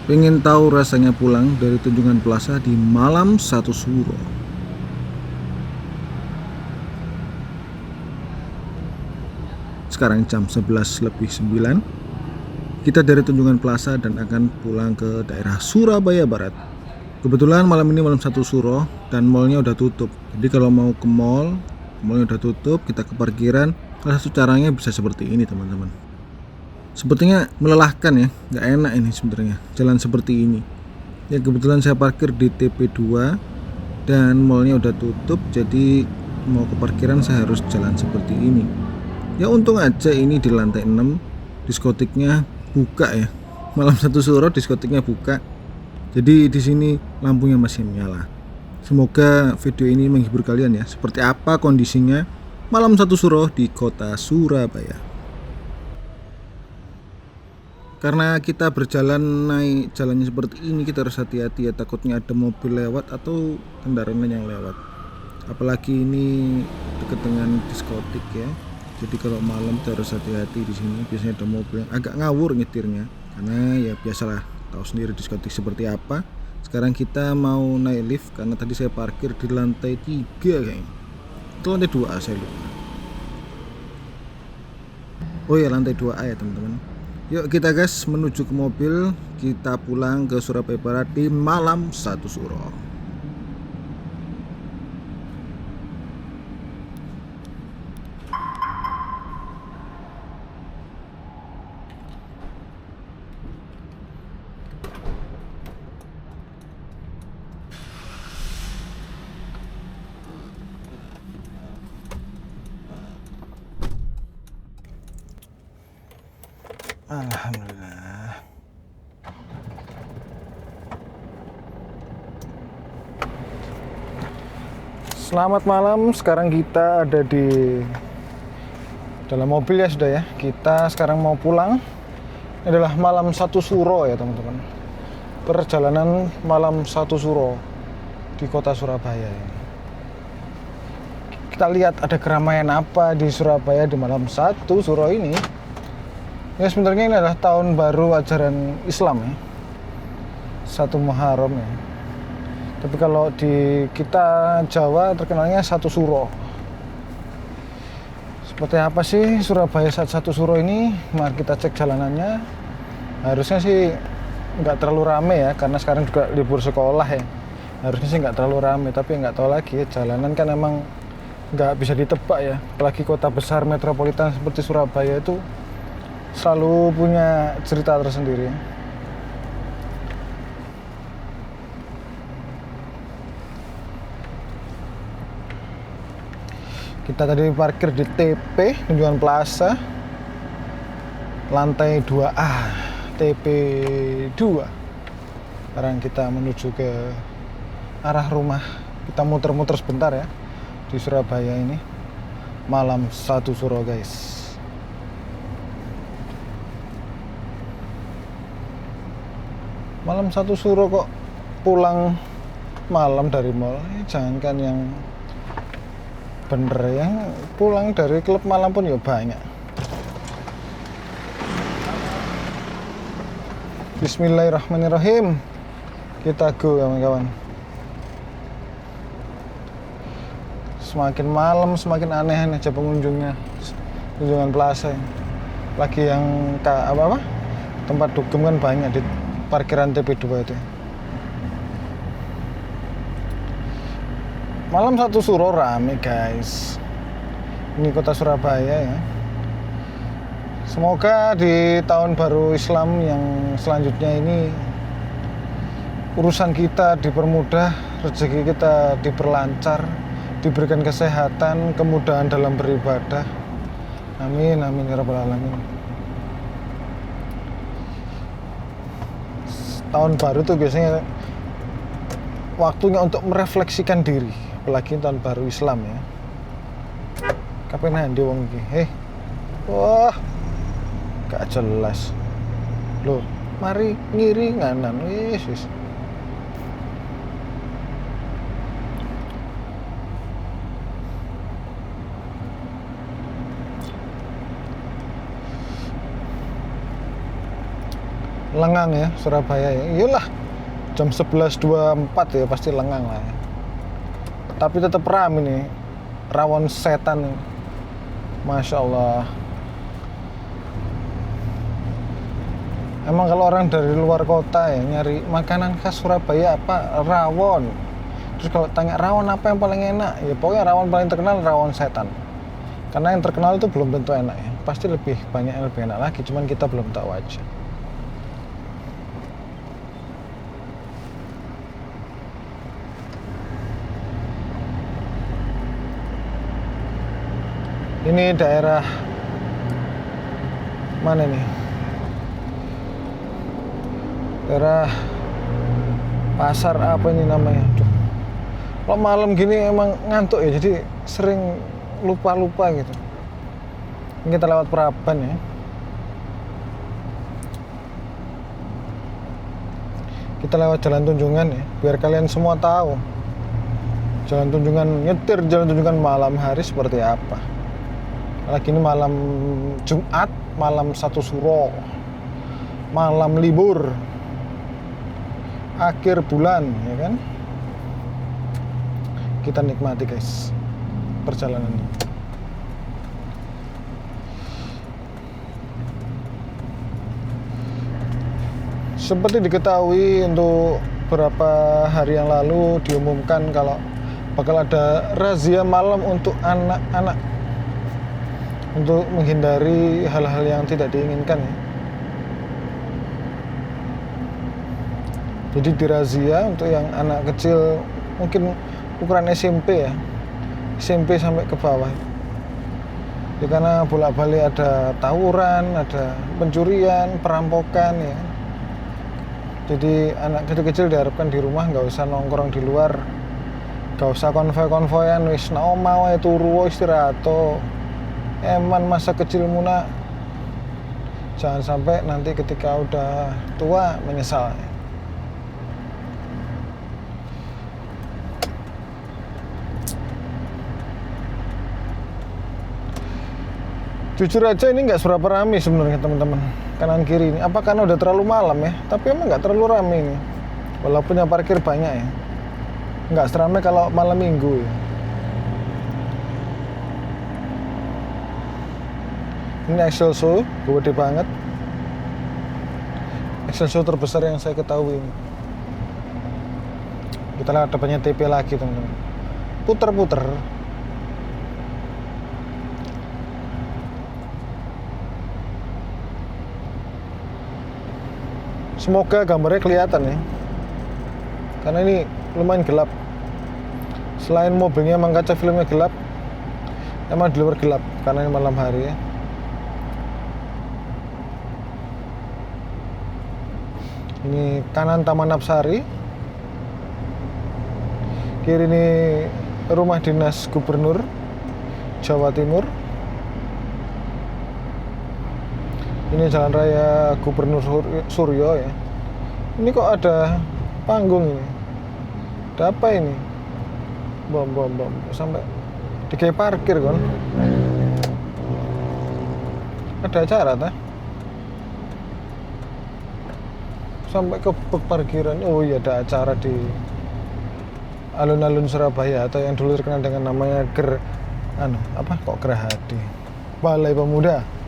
Pengen tahu rasanya pulang dari Tunjungan Plaza di malam 1 Suro? Sekarang jam 11:09. Kita dari Tunjungan Plaza dan akan pulang ke daerah Surabaya Barat. Kebetulan malam ini malam 1 Suro dan mallnya udah tutup. Jadi kalau mau ke mallnya udah tutup, kita ke parkiran. Salah satu caranya bisa seperti ini teman-teman. Sepertinya melelahkan ya, nggak enak ini sebenarnya jalan seperti ini. Ya kebetulan saya parkir di TP2 dan mallnya udah tutup, jadi mau ke parkiran saya harus jalan seperti ini. Ya untung aja ini di lantai 6 diskotiknya buka ya. Malam 1 Suro diskotiknya buka. Jadi di sini lampunya masih menyala. Semoga video ini menghibur kalian ya. Seperti apa kondisinya malam 1 Suro di kota Surabaya. Karena kita berjalan naik jalannya seperti ini, kita harus hati-hati ya, takutnya ada mobil lewat atau kendaraan yang lewat. Apalagi ini dekat dengan diskotik ya. Jadi kalau malam kita harus hati-hati di sini. Biasanya ada mobil yang agak ngawur nyetirnya. Karena ya biasalah, tahu sendiri diskotik seperti apa. Sekarang kita mau naik lift karena tadi saya parkir di lantai 3 kayaknya. Itu lantai 2A saya lupa. Oh ya lantai 2A ya teman-teman. Yuk kita gas menuju ke mobil. Kita pulang ke Surabaya Barat di malam 1 Suro. Alhamdulillah. Selamat malam. Sekarang kita ada di dalam mobil ya sudah ya. Kita sekarang mau pulang. Ini adalah malam 1 Suro ya teman-teman. Perjalanan malam 1 Suro di kota Surabaya ini. Kita lihat ada keramaian apa di Surabaya di malam 1 Suro ini. Ya sebenarnya ini adalah tahun baru ajaran Islam ya, 1 Muharram ya. Tapi kalau di kita Jawa terkenalnya 1 Suro. Seperti apa sih Surabaya saat 1 Suro ini? Mari kita cek jalanannya. Harusnya sih nggak terlalu rame ya, karena sekarang juga libur sekolah ya. Harusnya sih nggak terlalu rame, tapi nggak tahu lagi ya, jalanan kan emang nggak bisa ditebak ya. Apalagi kota besar metropolitan seperti Surabaya itu selalu punya cerita tersendiri. Kita tadi parkir di TP Tunjungan Plaza lantai 2A TP2. Sekarang kita menuju ke arah rumah. Kita muter-muter sebentar ya di Surabaya ini malam 1 Suro guys. Malam 1 Suro kok pulang malam dari mall. Jangankan yang bener ya, pulang dari klub malam pun ya banyak. Bismillahirrahmanirrahim. Kita go kawan-kawan. Semakin malam semakin aneh aja pengunjungnya. Tunjungan Plaza ini. Lagi yang apa tempat dugem kan banyak di parkiran TP2 itu. Malam 1 Suro rame guys. Ini kota Surabaya ya. Semoga di tahun baru Islam yang selanjutnya ini urusan kita dipermudah, rezeki kita diperlancar, diberikan kesehatan, kemudahan dalam beribadah. Amin amin ya rabbal alamin. Tahun baru tuh biasanya waktunya untuk merefleksikan diri, apalagi tahun baru Islam ya. Kapan nanti wong iki? Wah, gak jelas. Loh, mari ngiri nganan wis. lengang ya Surabaya ya. Iyalah jam 11.24 ya pasti lengang lah ya. Tapi tetap ramai nih, rawon setan nih. Masya Allah. Emang kalau orang dari luar kota ya nyari makanan khas Surabaya apa? Rawon. Terus kalau tanya rawon apa yang paling enak? Ya pokoknya rawon paling terkenal rawon setan. Karena yang terkenal itu belum tentu enak ya. Pasti lebih banyak yang lebih enak lagi, cuman kita belum tahu aja. Ini daerah mana nih? Daerah pasar apa ini namanya? Aduh. Kalau malam gini emang ngantuk ya, jadi sering lupa-lupa gitu. Ini kita lewat Praban ya. Kita lewat Jalan Tunjungan ya, biar kalian semua tahu Jalan Tunjungan, nyetir Jalan Tunjungan malam hari seperti apa. Lagi ini malam Jumat, malam 1 Suro, malam libur, akhir bulan ya kan. Kita nikmati guys perjalanan ini. Seperti diketahui untuk beberapa hari yang lalu diumumkan kalau bakal ada razia malam untuk anak-anak untuk menghindari hal-hal yang tidak diinginkan ya. Jadi dirazia untuk yang anak kecil mungkin ukuran SMP ya, SMP sampai ke bawah ya, karena bolak-balik ada tawuran, ada pencurian, perampokan ya. Jadi anak kecil-kecil diharapkan di rumah, nggak usah nongkrong di luar, nggak usah konvoy-konvoyan, wis na omah wae turu istirahat to. Eman masa kecilmu nak, jangan sampai nanti ketika udah tua menyesal. Jujur aja ini nggak seberapa ramai sebenarnya teman-teman, kanan kiri ini. Apa karena udah terlalu malam ya? Tapi emang nggak terlalu ramai ini, walaupun yang parkir banyak ya. Nggak seramai kalau malam minggu ya. Ini Excelso, gede banget. Excelso terbesar yang saya ketahui ini. Kita lihat depannya TP lagi teman-teman. Puter-puter. Semoga gambarnya kelihatan ya, karena ini lumayan gelap. Selain mobilnya emang kaca filmnya gelap, emang di luar gelap karena ini malam hari ya. Ini kanan Taman Apsari, kiri ini rumah dinas Gubernur Jawa Timur. Ini Jalan Raya Gubernur Suryo ya. Ini kok ada panggung ini? Ada apa ini? Bom sampai di kayak parkir kan? Ada acara tah? Sampai ke parkiran. Oh iya, ada acara di alun-alun Surabaya atau yang dulu terkenal dengan namanya Gerahadi, Balai Pemuda.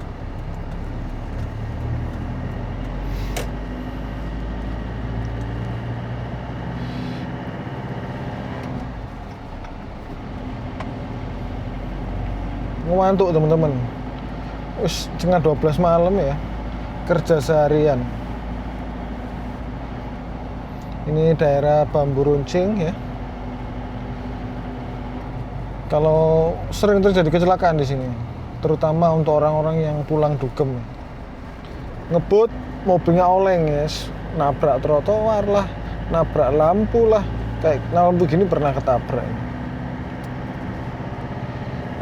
Ngantuk teman-teman. Setengah 12 malam ya, kerja seharian. Ini daerah Bambu Runcing ya. Kalau sering terjadi kecelakaan di sini, terutama untuk orang-orang yang pulang dugem. Ngebut, mobilnya oleng ya, nabrak trotoar lah, nabrak lampu lah. Kayak lampu gini pernah ketabrak.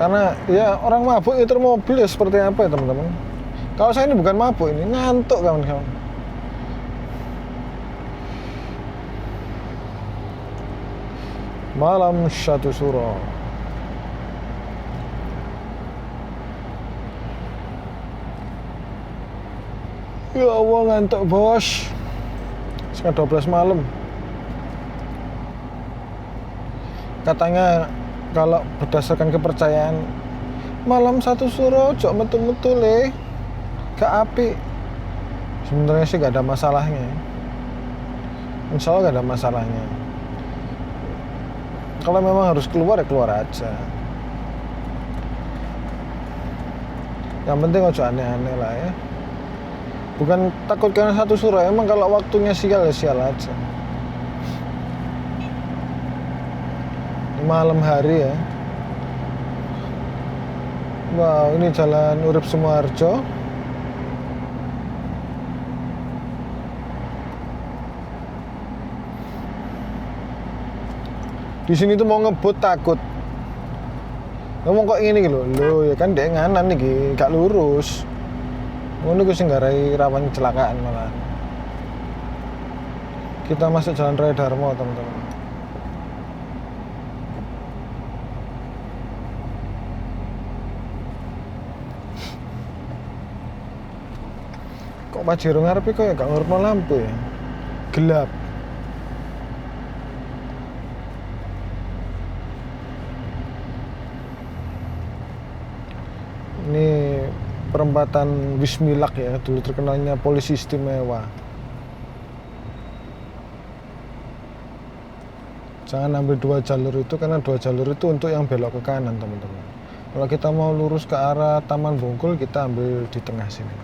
Karena ya orang mabuk nyetir mobil ya seperti apa ya teman-teman. Kalau saya ini bukan mabuk, ini ngantuk kawan-kawan. Malam 1 Suro. Ya Allah, ngantuk bos. Setengah 12 malam. Katanya kalau berdasarkan kepercayaan malam satu suro ojo metu-metu le, gak apik. Sebenarnya sih gak ada masalahnya. Insya Allah gak ada masalahnya. Kalau memang harus keluar ya keluar aja. Yang penting ojo aneh-aneh lah ya. Bukan takut karena satu suro, emang kalau waktunya sial ya sial aja. Malam hari ya. Wow, ini jalan Urip Sumoharjo. Di sini tuh mau ngebut takut. Ngomong kok ini lho, ya kan dek nganan nih, gak lurus. Ngono ku sing garai rawan kecelakaan malah. Kita masuk Jalan Raya Darmo, teman-teman. Kok Pajero ngarepe kok ya gak ngurupno lampu ya? Gelap. Ini perempatan Wismilak ya, dulu terkenalnya polisi istimewa. Jangan ambil dua jalur itu, karena dua jalur itu untuk yang belok ke kanan, teman-teman. Kalau kita mau lurus ke arah Taman Bungkul, kita ambil di tengah sini.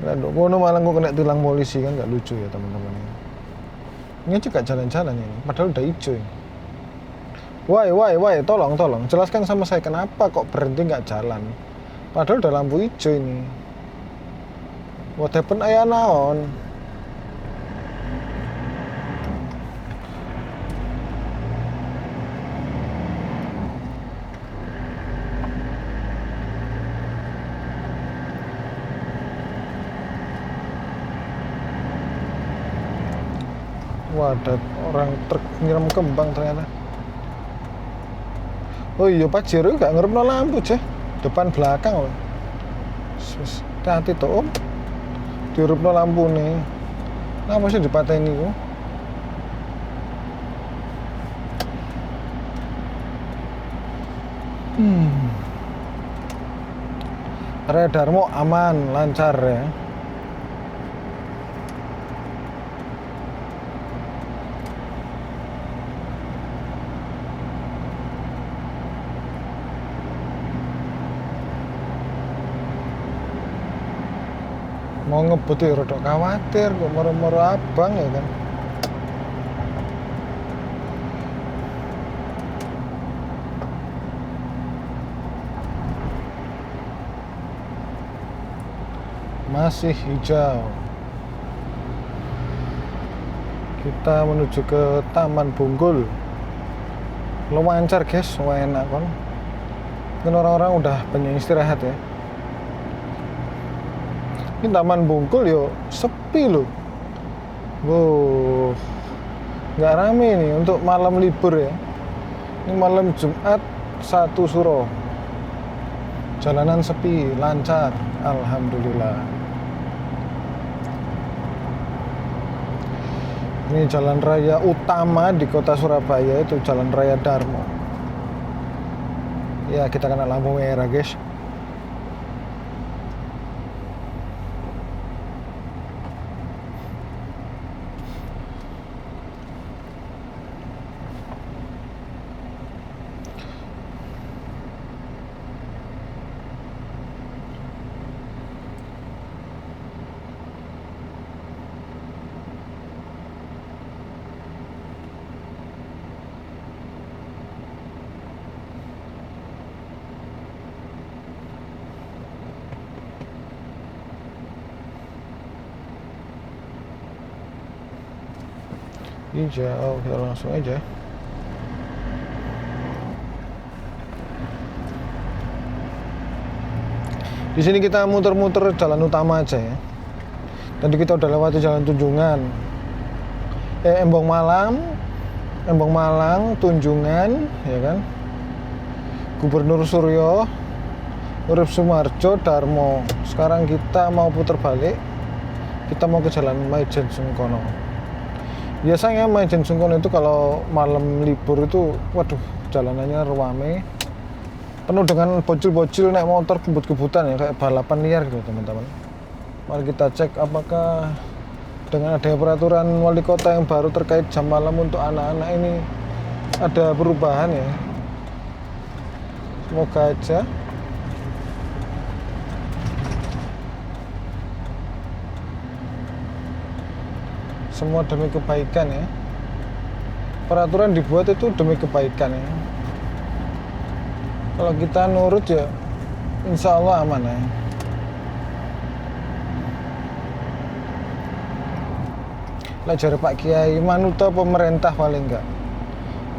Nah, kono malah gue kena tilang polisi kan, gak lucu ya teman-teman. Ini juga jalan-jalan ini, padahal udah hijau ini. Woi, tolong, jelaskan sama saya kenapa kok berhenti nggak jalan? Padahal udah lampu hijau ini. What happened aya naon? Wah, ada orang truk nyiram kembang ternyata. Oh iya, Pajero gak ngerepno lampu ceh, depan belakang loh. Hati-hati toh om, dirupno lampu nih. Kenapa sih dipateni kok? Raya Darmo aman, lancar ya. Mau ngebut ya rodok khawatir kok moro-moro abang ya kan. Masih hijau. Kita menuju ke Taman Bungkul. Lancar guys, enak kan. Mungkin orang-orang udah banyak istirahat ya. Ini Taman Bungkul yo sepi loh. Wow, nggak rame nih untuk malam libur ya. Ini malam Jumat 1 Suro. Jalanan sepi, lancar, alhamdulillah. Ini jalan raya utama di kota Surabaya, itu Jalan Raya Darmo. Ya, kita kena lampu merah guys. Hijau, kita langsung aja. Di sini kita muter-muter jalan utama aja ya. Tadi kita udah lewati jalan Tunjungan, Embong Malang, Tunjungan, ya kan. Gubernur Suryo, Urip Sumarjo, Darmo. Sekarang kita mau putar balik. Kita mau ke Jalan Maijen Sungkono. Biasanya Maijen Sungkono itu kalau malam libur itu, waduh, jalanannya ramai. Penuh dengan bocil-bocil naik motor kebut-kebutan ya, kayak balapan liar gitu teman-teman. Mari kita cek apakah dengan adanya peraturan wali kota yang baru terkait jam malam untuk anak-anak ini ada perubahan ya. Semoga aja. Semua demi kebaikan ya. Peraturan dibuat itu demi kebaikan ya. Kalau kita nurut ya insya Allah aman ya. Lah jare Pak Kiai manuta pemerintah paling enggak.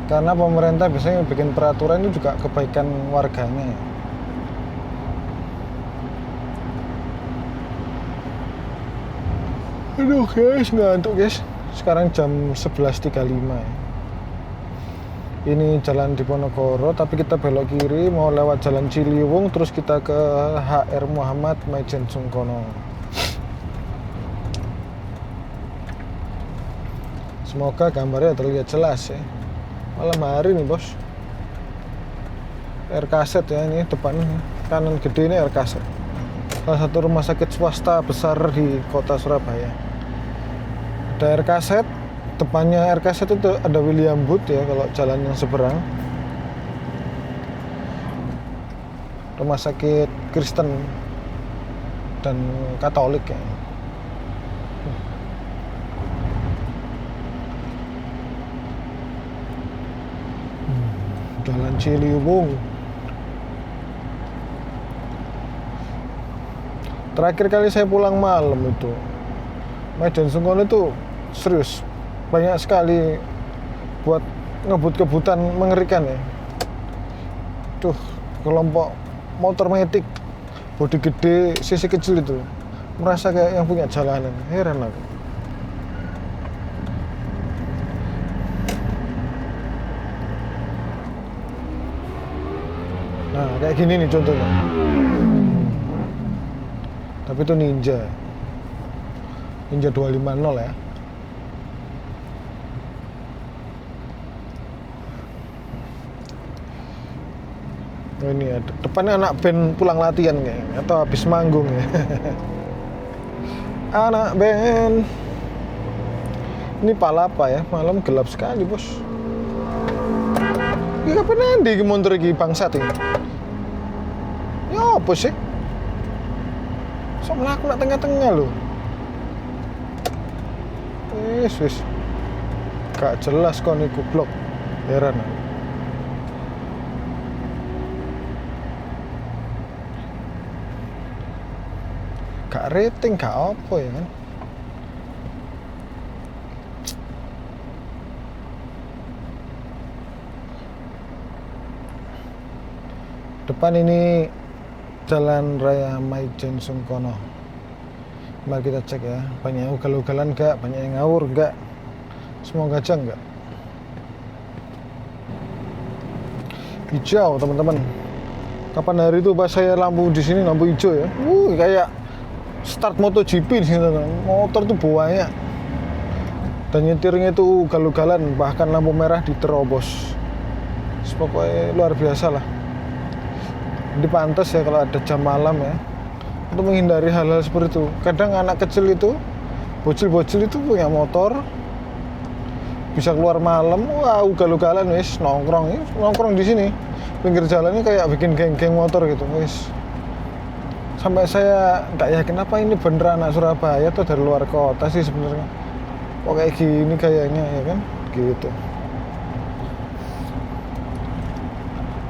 Karena pemerintah biasanya bikin peraturan itu juga kebaikan warganya ya. Aduh guys, ngantuk guys. Sekarang jam 11.35 ya. Ini jalan Diponegoro, tapi kita belok kiri mau lewat jalan Ciliwung, terus kita ke HR Muhammad Maijen Sungkono. Semoga gambarnya terlihat jelas ya. Malam hari nih bos. Air kaset ya, ini depan kanan gede ini air kaset. Salah satu rumah sakit swasta besar di kota Surabaya. Ada air kaset, depannya air kaset itu ada William Booth ya kalau jalan yang seberang. Rumah sakit Kristen dan Katolik ya. Jalan Ciliwung. Terakhir kali saya pulang malam itu Maijen Sungkono itu serius banyak sekali buat ngebut-kebutan mengerikan ya. Tuh kelompok motor metik bodi gede sisi kecil itu merasa kayak yang punya jalanan. Heran aku. Nah kayak gini nih contohnya. Tapi itu Ninja 250 ya. Oh, ini ya, depannya anak band pulang latihan kayaknya atau habis manggung ya. Anak band. Ini Palapa ya, malam gelap sekali bos. Ini kapan nanti montor iki bangsat ini? Ya apa sih? Sok melaku nak tengah-tengah loh. Wis. Gak jelas kok nih goblok. Heran. Gak rating, gak apa ya kan. Depan ini Jalan Raya Maijen Sungkono. Mari kita cek ya, banyak ugal-ugalan enggak, banyak yang ngawur enggak. Semoga aja enggak. Hijau teman-teman. Kapan hari itu pas saya lampu di sini lampu hijau ya. Kayak start MotoGP di sini teman. Motor tuh banyak. Dan nyetirnya itu ugal-ugalan, bahkan lampu merah diterobos. Pokoknya luar biasa lah. Jadi pantas ya kalau ada jam malam ya, untuk menghindari hal-hal seperti itu. Kadang anak kecil itu, bocil-bocil itu punya motor, bisa keluar malam, wah ugal-ugalan wis nongkrong di sini, pinggir jalannya kayak bikin geng-geng motor gitu, wis. Sampai saya nggak yakin apa ini bener anak Surabaya atau dari luar kota sih sebenarnya. Kok kayak gini kayaknya ya kan, gitu.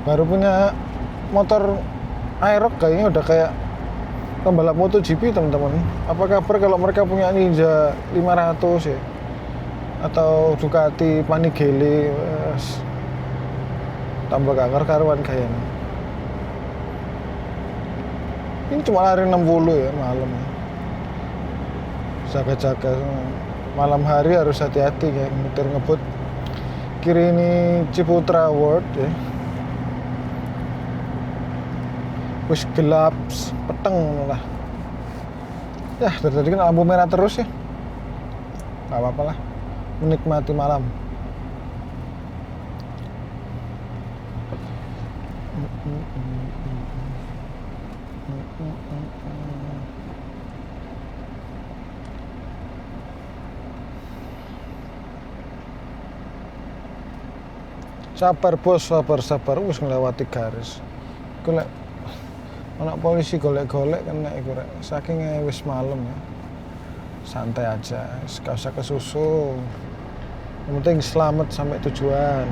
Baru punya motor Aerox kayaknya udah kayak pembalap MotoGP teman-teman. Apa kabar kalau mereka punya Ninja 500 ya, atau Ducati Panigale, tambah gak karuan kayaknya. Ini cuma lari 60 ya malam ya. Jaga-jaga malam hari harus hati-hati ya, nyetir ngebut. Kiri ini Ciputra World ya. wis gelap peteng lah. Ya dari tadi kan lampu merah terus ya, nggak apa-apa lah, menikmati malam. Sabar bos, sabar wis ngelewati garis. Golek anak polisi golek-golek kan nek iku rek saking wis malam ya. Santai aja, gak usah kesusu. Yang penting selamat sampai tujuan.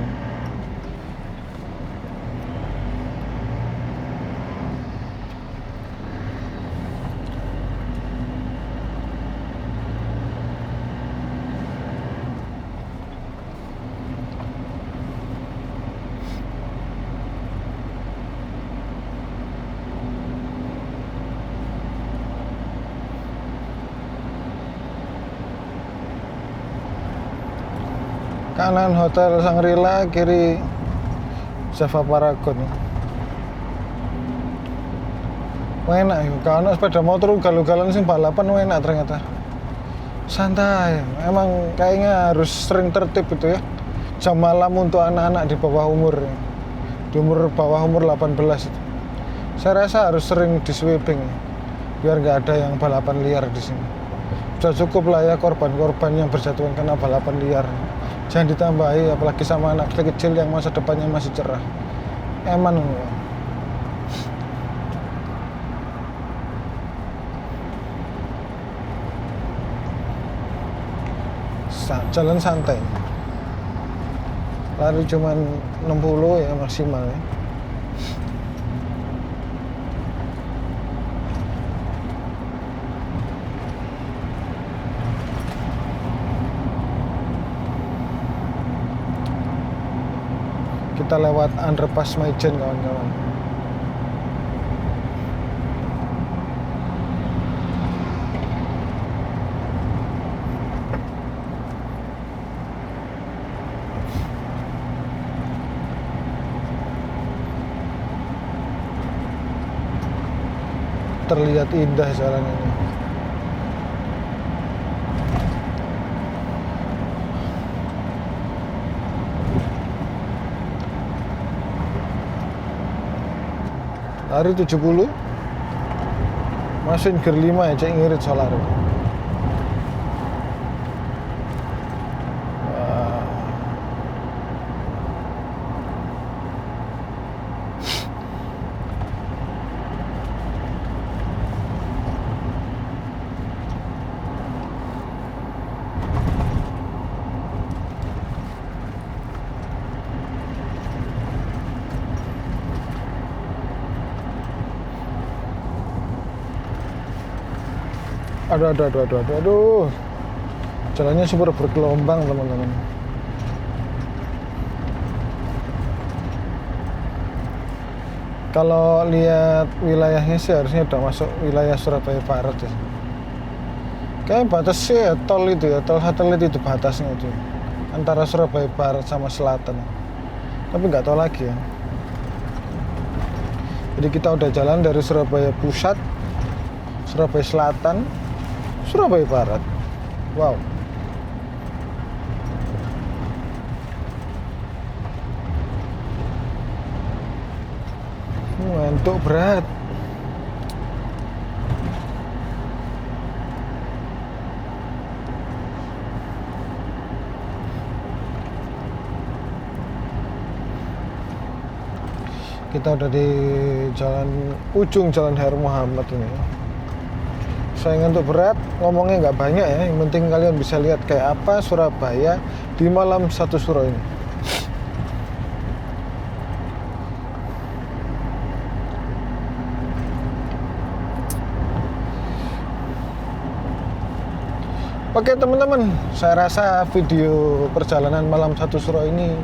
Kanan Hotel Shangri-La, kiri Java Paragon. Enak ya, kalau sepeda motor ugal-ugalan sing balapan enak ternyata. Santai, emang kayaknya harus sering tertib itu ya. Jam malam untuk anak-anak di bawah umur, di umur bawah umur 18 itu. Saya rasa harus sering di sweeping biar nggak ada yang balapan liar di sini. Sudah cukup lah ya korban-korban yang berjatuhan karena balapan liar. Jangan ditambahi apalagi sama anak kecil yang masa depannya masih cerah. Eman jalan santai. Lari cuman 60 ya maksimal ya. Kita lewat underpass Maijen kawan-kawan. Terlihat indah jalan ini. Lari 70 mesin gear 5 ya, cek ngirit solar. Aduh. Jalannya super bergelombang teman-teman. Kalau lihat wilayahnya sih harusnya udah masuk wilayah Surabaya Barat ya. Kayak batasnya ya, tol itu ya, tol satelit itu batasnya itu antara Surabaya Barat sama Selatan. Tapi nggak tahu lagi ya. Jadi kita udah jalan dari Surabaya Pusat, Surabaya Selatan, Surabaya Barat. Wow. Ngantuk berat. Kita udah di ujung jalan Hair Muhammad ini. Saya ngantuk berat, ngomongnya nggak banyak ya. Yang penting kalian bisa lihat kayak apa Surabaya di malam satu suro ini. Oke teman-teman, saya rasa video perjalanan malam satu suro ini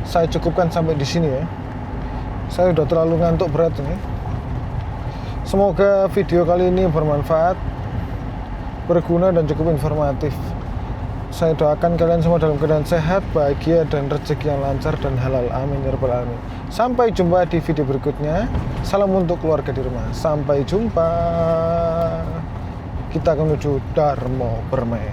saya cukupkan sampai di sini ya. Saya udah terlalu ngantuk berat ini. Semoga video kali ini bermanfaat, berguna dan cukup informatif. Saya doakan kalian semua dalam keadaan sehat, bahagia, dan rezeki yang lancar dan halal. Amin ya rabbal alamin. Sampai jumpa di video berikutnya. Salam untuk keluarga di rumah. Sampai jumpa. Kita akan menuju Darmo Permai.